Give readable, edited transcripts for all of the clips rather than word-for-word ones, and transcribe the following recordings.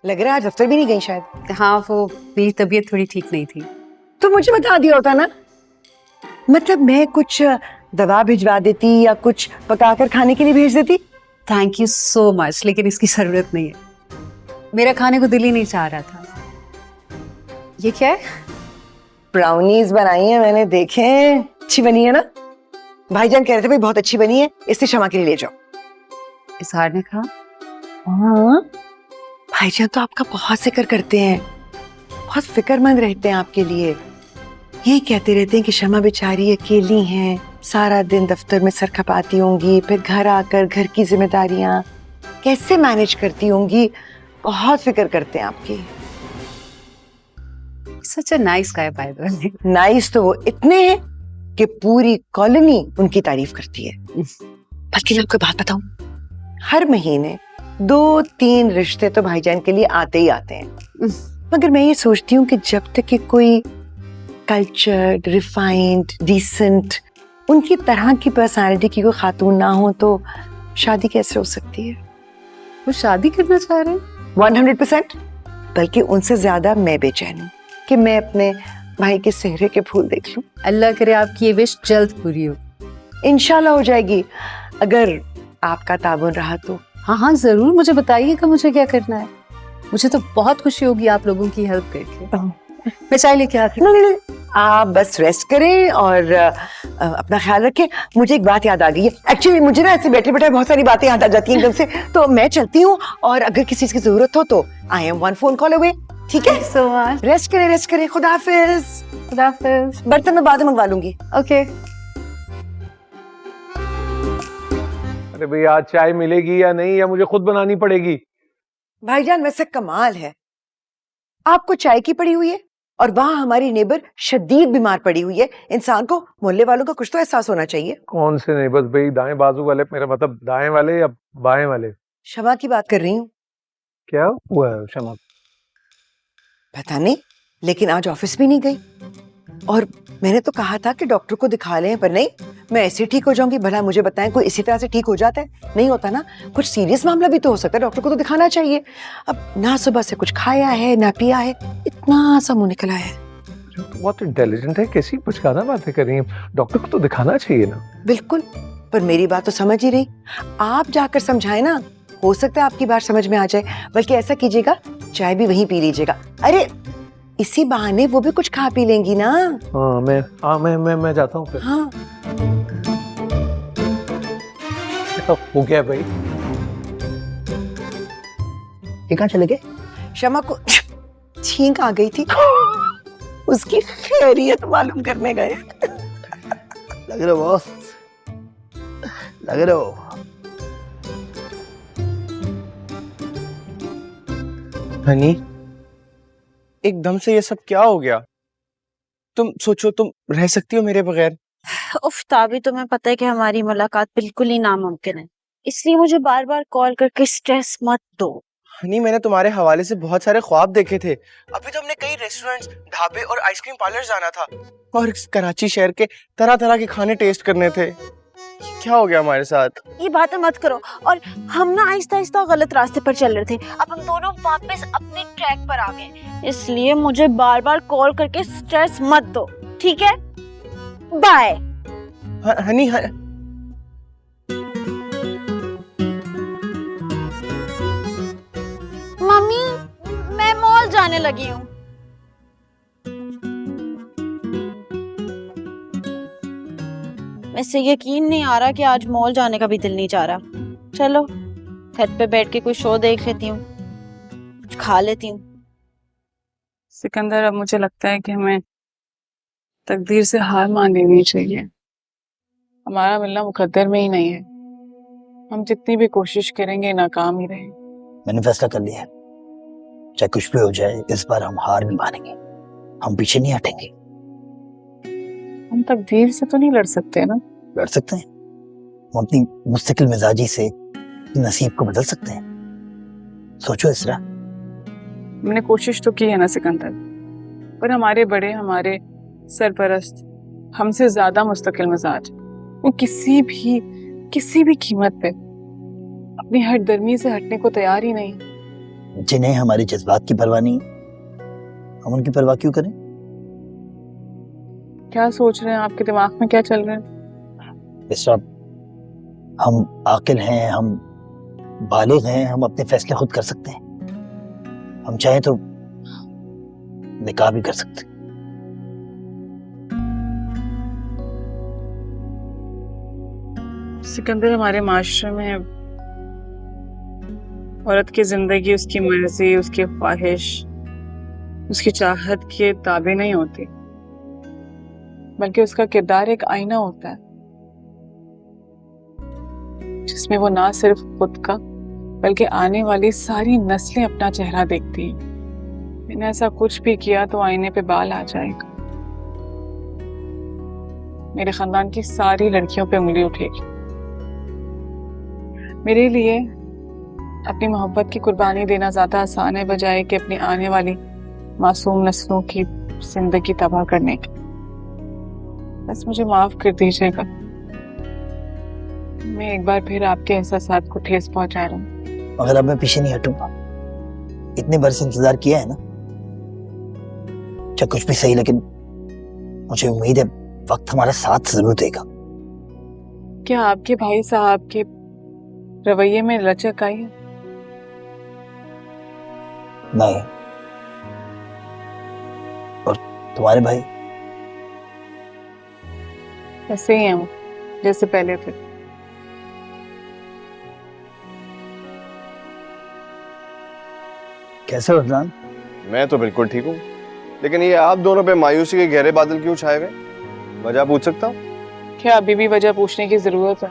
लग रहा है आज दफ्तर भी नहीं गई शायद। हाँ, वो मेरी तबीयत थोड़ी ठीक नहीं थी। तो मुझे बता दिया होता ना, मतलब मैं कुछ दवा भिजवा देती या कुछ पकाकर खाने के लिए भेज देती। थैंक यू सो मच, लेकिन इसकी जरूरत नहीं है। मेरा खाने को दिल ही नहीं चाह रहा था। ये क्या है? ब्राउनीज बनाई है मैंने, देखे अच्छी बनी है ना। भाईजान कह रहे थे भाई बहुत अच्छी बनी है, इससे क्षमा के लिए ले जाओ। इजहार ने कहा। हाँ, भाईजान तो आपका बहुत जिक्र करते हैं, बहुत फिक्रमंद रहते हैं आपके लिए। यही कहते रहते हैं कि शमा बेचारी अकेली हैं, सारा दिन दफ्तर में सर खपाती होंगी, फिर घर आकर घर की जिम्मेदारियां कैसे मैनेज करती होंगी। बहुत फिक्र करते हैं आपकी। Such a nice guy by the way. Nice तो वो इतने हैं कि पूरी कॉलोनी उनकी तारीफ करती है। बल्कि मैं आपको बात बताऊं, हर महीने 2-3 रिश्ते तो भाईजान के लिए आते ही आते हैं। मगर मैं ये सोचती हूँ कि जब तक कि कोई कल्चर्ड, रिफाइंड, डिसेंट उनकी तरह की पर्सनालिटी की कोई खातून ना हो तो शादी कैसे हो सकती है। वो शादी करना चाह रहे हैं 100%। बल्कि उनसे ज्यादा मैं बेचैन हूँ कि मैं अपने भाई के चेहरे के फूल देख लूं। अल्लाह करे आपकी ये विश जल्द पूरी हो। इंशाल्लाह हो जाएगी, अगर आपका ताबन रहा तो। हाँ हाँ जरूर, मुझे बताइएगा मुझे क्या करना है। मुझे तो बहुत खुशी होगी आप लोगों की हेल्प करके। मैं चाय लेके आती हूँ। नहीं, आप बस रेस्ट करें और अपना ख्याल रखें। मुझे एक बात याद आ गई है। एक्चुअली मुझे ना ऐसे बैठे बैठे बहुत सारी बातें याद आ जाती हैं एकदम से, तो मैं चलती हूँ और अगर किसी चीज की जरूरत हो तो I am 1 phone call away. ठीक है, सो मच। रेस्ट करें। खुदा हाफिज। खुदा हाफिज। बर्तन मैं बाद में मंगवा लूंगी। ओके। अरे भाई आज चाय मिलेगी या नहीं, या मुझे खुद बनानी पड़ेगी? भाईजान वैसे कमाल है, आपको चाय की पड़ी हुई है और वहां हमारी नेबर शदीद बीमार पड़ी हुई है। इंसान को मोहल्ले वालों का कुछ तो एहसास होना चाहिए। कौन से नेबर्स भाई? दाएं बाजू वाले, मेरा मतलब दाएं वाले या बाएं वाले? शमा की बात कर रही हूँ। क्या हुआ है शमा? पता नहीं, लेकिन आज ऑफिस भी नहीं गई और मैंने तो कहा था कि डॉक्टर को दिखा लें, पर नहीं, मैं ऐसे ठीक हो जाऊंगी। भला मुझे बताएं, कोई इसी तरह से ठीक हो जाता है? नहीं होता ना, कुछ सीरियस मामला भी तो हो सकता है, डॉक्टर को तो दिखाना चाहिए। अब ना सुबह से कुछ खाया है ना पिया है, इतना सा मुंह निकला है। तो बहुत इंटेलिजेंट है, कैसी पुचकाना बातें कर रही हैं। डॉक्टर को तो दिखाना चाहिए ना। बिल्कुल, पर मेरी बात तो समझ ही रही। आप जाकर समझाएं ना, हो सकता है आपकी बात समझ में आ जाए। बल्कि ऐसा कीजिएगा, चाय भी वहीं पी लीजिएगा। अरे इसी बहाने वो भी कुछ खा पी लेंगी ना। हाँ मैं जाता हूँ फिर। हाँ हो गया भाई। ये कहाँ चले गए? शमा को छींक आ गई थी, उसकी खैरियत मालूम करने गए। लग रहे हो बॉस, लग रहे हो। हनी, एकदम से ये सब क्या हो गया? तुम सोचो, तुम रह सकती हो मेरे बगैर? उफ ताबी, तुम्हें पता है कि हमारी मुलाकात बिल्कुल ही नामुमकिन है, इसलिए मुझे बार बार कॉल करके स्ट्रेस मत दो। हनी, मैंने तुम्हारे हवाले से बहुत सारे ख्वाब देखे थे। अभी तो हमने कई रेस्टोरेंट्स, ढाबे और आइसक्रीम पार्लर जाना था और कराची शहर के तरह तरह के खाने टेस्ट करने थे। ये क्या हो गया हमारे साथ? ये बातें मत करो। और हम ना आहिस्ता आहिस्ता गलत रास्ते पर चल रहे थे, अब हम दोनों वापस अपने ट्रैक पर आ गए, इसलिए मुझे बार बार कॉल करके स्ट्रेस मत दो, ठीक है? बाय। हनी, मम्मी, मैं मॉल जाने लगी हूँ। वैसे यकीन नहीं आ रहा कि आज मॉल जाने का भी दिल नहीं चाह रहा। चलो छत पे बैठ के कोई शो देख लेती हूँ, कुछ खा लेती हूँ। सिकंदर, अब मुझे लगता है कि हमें तकदीर से हार मान लेनी चाहिए। हमारा मिलना मुकद्दर में ही नहीं है। हम जितनी भी कोशिश करेंगे नाकाम ही रहेंगे। मैंने फैसला कर लिया है, चाहे कुछ भी हो जाए इस बार हम हार नहीं मानेंगे, हम पीछे नहीं हटेंगे। हम तकदीर से तो नहीं लड़ सकते ना? लड़ सकते हैं, हम अपनी मुस्तकिल मिजाजी से नसीब को बदल सकते हैं। सोचो इसरा। हमने कोशिश तो की है ना सिकंदर, पर हमारे बड़े, हमारे सरपरस्त हमसे ज्यादा मुस्तकिल मिजाज, वो किसी भी कीमत पे अपनी हठधर्मी से हटने को तैयार ही नहीं। जिन्हें हमारे जज्बात की परवाह नहीं, हम उनकी परवाह क्यों करें? क्या सोच रहे हैं? आपके दिमाग में क्या चल रहा है? इस वक्त हम आकिल हैं, हम बालिग हैं, हम अपने फैसले खुद कर सकते हैं। हम चाहें तो निकाह भी कर सकते हैं। सिकंदर, हमारे माशरे में औरत की जिंदगी उसकी मर्जी, उसकी ख्वाहिश, उसकी चाहत के ताबे नहीं होती, बल्कि उसका किरदार एक आईना होता है जिसमें वो ना सिर्फ खुद का बल्कि आने वाली सारी नस्लें अपना चेहरा देखती हैं। मैंने ऐसा कुछ भी किया तो आईने पे बाल आ जाएगा, मेरे खानदान की सारी लड़कियों पे उंगली उठेगी। मेरे लिए अपनी मोहब्बत की कुर्बानी देना ज्यादा आसान है बजाय कि अपनी आने वाली मासूम नस्लों की जिंदगी तबाह करने की। बस मुझे माफ कर दीजिएगा, मैं एक बार फिर आपके एहसासात को ठेस पहुंचा रहा हूँ। मगर अब मैं पीछे नहीं हटूंगा। इतने बरस इंतजार किया है ना, चाहे कुछ भी सही, लेकिन मुझे उम्मीद है वक्त हमारा साथ जरूर देगा। क्या आपके भाई साहब के रवैये में लचक आई है? नहीं। और तुम्हारे भाई? ऐसे ही हैं वो, जैसे पहले थे। कैसे हो अदनान? मैं तो बिल्कुल ठीक हूँ, लेकिन ये आप दोनों पे मायूसी के गहरे बादल क्यों छाए हुए? वजह पूछ सकता हूँ? क्या अभी भी वजह पूछने की जरूरत है?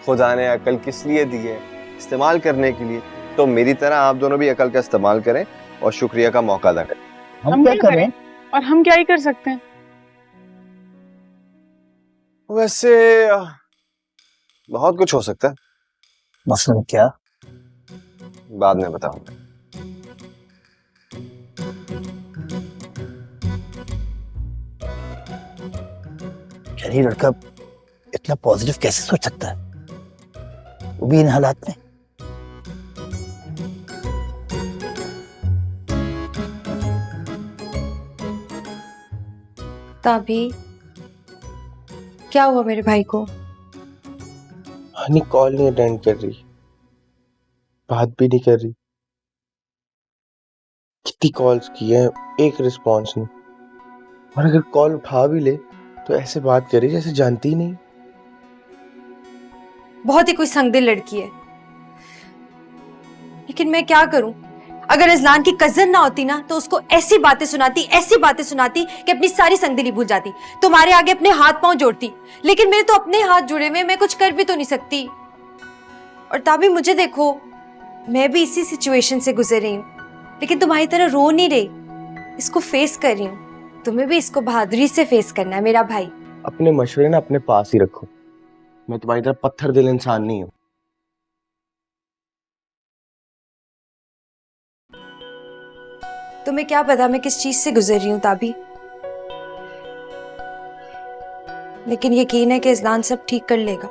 खुदा ने अकल किस लिए दी है? इस्तेमाल करने के लिए। तो मेरी तरह आप दोनों भी अकल का इस्तेमाल करें और शुक्रिया का मौका अदा करें। हम क्या कर रहे हैं? और हम क्या ही कर सकते हैं? वैसे बहुत कुछ हो सकता है, मसलन क्या? बाद में बताऊंगा। यार ये लड़का इतना पॉजिटिव कैसे सोच सकता है, वो भी इन हालात में? ताबी, क्या हुआ मेरे भाई को? हनी कॉल नहीं अटेंड कर रही, बात भी नहीं कर रही। कितनी कॉल्स की है, एक रिस्पॉन्स नहीं। और अगर कॉल उठा भी ले तो ऐसे बात करे जैसे जानती ही नहीं। बहुत ही कोई संगदिल लड़की है, लेकिन मैं क्या करूं? अगर अजलान की कजन ना होती ना तो उसको ऐसी बातें सुनाती कि अपनी सारी संगदिली भूल जाती, तुम्हारे आगे अपने हाथ पांव जोड़ती। लेकिन मेरे तो अपने हाथ जुड़े हुए, मैं कुछ कर भी तो नहीं सकती। और ताबी मुझे देखो, मैं भी इसी सिचुएशन से गुजर रही हूँ, लेकिन तुम्हारी तरह रो नहीं रही, इसको फेस कर रही हूँ। तुम्हें भी इसको बहादुरी से फेस करना है मेरा भाई। अपने मशवरे ना अपने पास ही रखो, मैं तुम्हारी तरह पत्थर दिल इंसान नहीं हूँ। तुम्हें क्या पता मैं किस चीज से गुजर रही हूँ ताबी, लेकिन यकीन है कि इज़लान सब ठीक कर लेगा।